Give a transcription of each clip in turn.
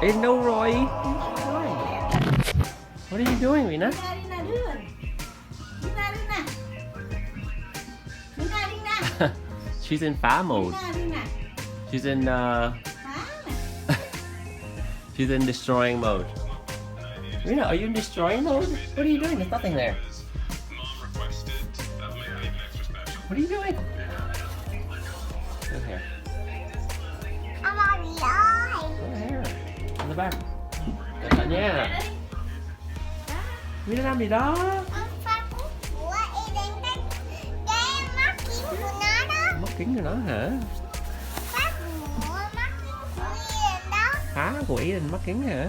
Ain't no Roy. What are you doing, Rina? She's in fire mode. She's in she's in destroying mode. Rina, are you in destroying mode? What are you doing? There's nothing there. What are you doing? Look here. Look here. In the back. Cẩn thận nha. Rina làm gì đó? Mắt kính của nó hả? Phá của Eden mắt kính hả?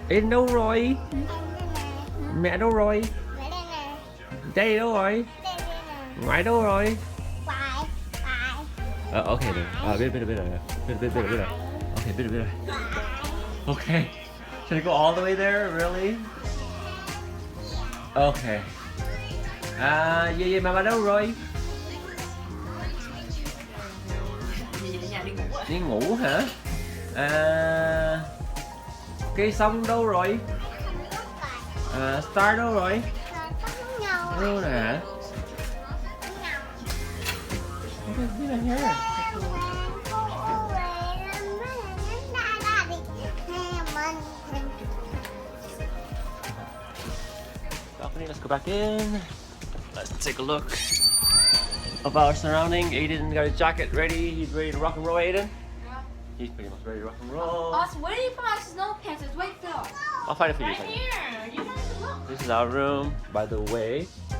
Eden đâu rồi? Mẹ đâu rồi? Đây đâu rồi? Ngoại đâu rồi? Ok rồi. Biết rồi. Ok, biết rồi. Okay. Should I go all the way there? Really? Okay. Mama đâu rồi? Đi ngủ hả? Cây sông đâu rồi? Star đâu rồi? Đâu nè hả? Đi là nhớ. Balcony, let's go back in. Let's take a look of our surrounding. Aiden got his jacket ready. He's ready to rock and roll, Aiden? Yeah. He's pretty much ready to rock and roll. Austin, where did you put my snow pants? It's right there. I'll find it for you. Right here. You don't have to look. This is our room, by the way. A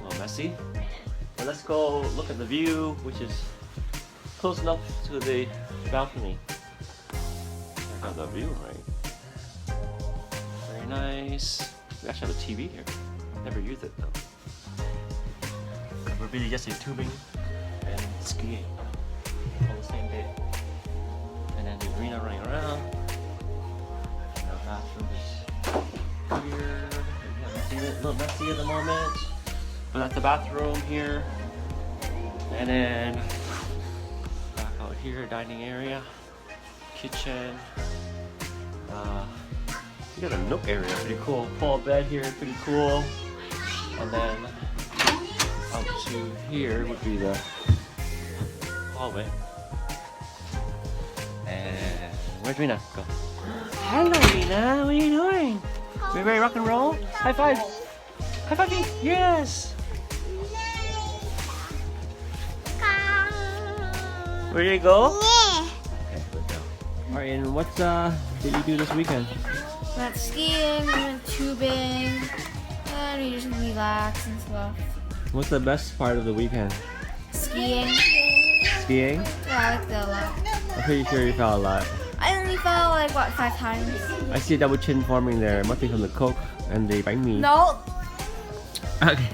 little messy. But let's go look at the view, which is close enough to the balcony. Check out the view, right? Very nice. We actually have a TV here. Never use it though. We're busy just in tubing and skiing on the same day. And then there's Rena running around. And our bathroom is here. A little messy at the moment. But that's the bathroom here. And then back out here, dining area, kitchen. You got a nook area, pretty cool. Full bed here, pretty cool. And then up to here would be the hallway. And where's Rena? Go. Hello, Rena. What are you doing? We ready to rock and roll? High five. High five me. Yes. Ready to go? Yeah. Okay, let's go. All right, and what did you do this weekend? Went skiing, went tubing, and we just relax and stuff. What's the best part of the weekend? Skiing. Skiing? Yeah, I liked it a lot. I'm pretty sure you fell a lot. I only fell like, what, 5 times? I see a double chin forming there. It must be from the Coke and the bánh mì. No. Okay.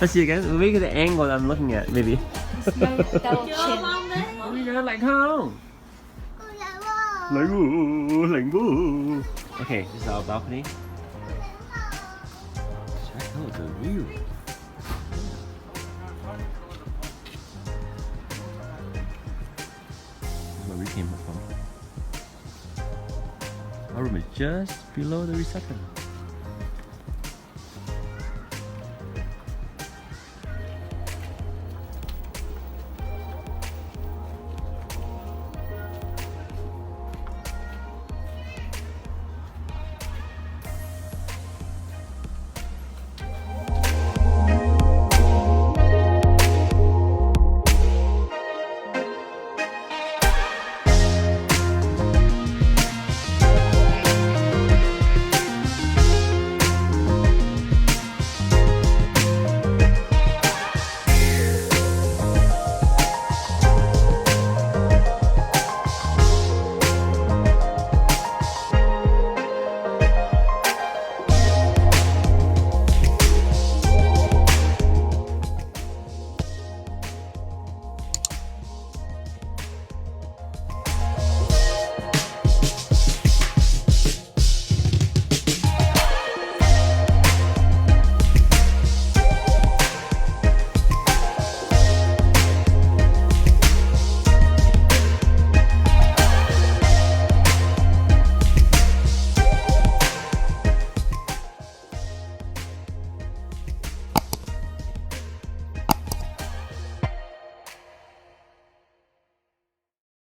Let's see again. Look at the angle that I'm looking at, maybe. It's my double chin. You're like, how? Okay, this is our balcony. Check out the view. This is where we came from. Our room is just below the reception.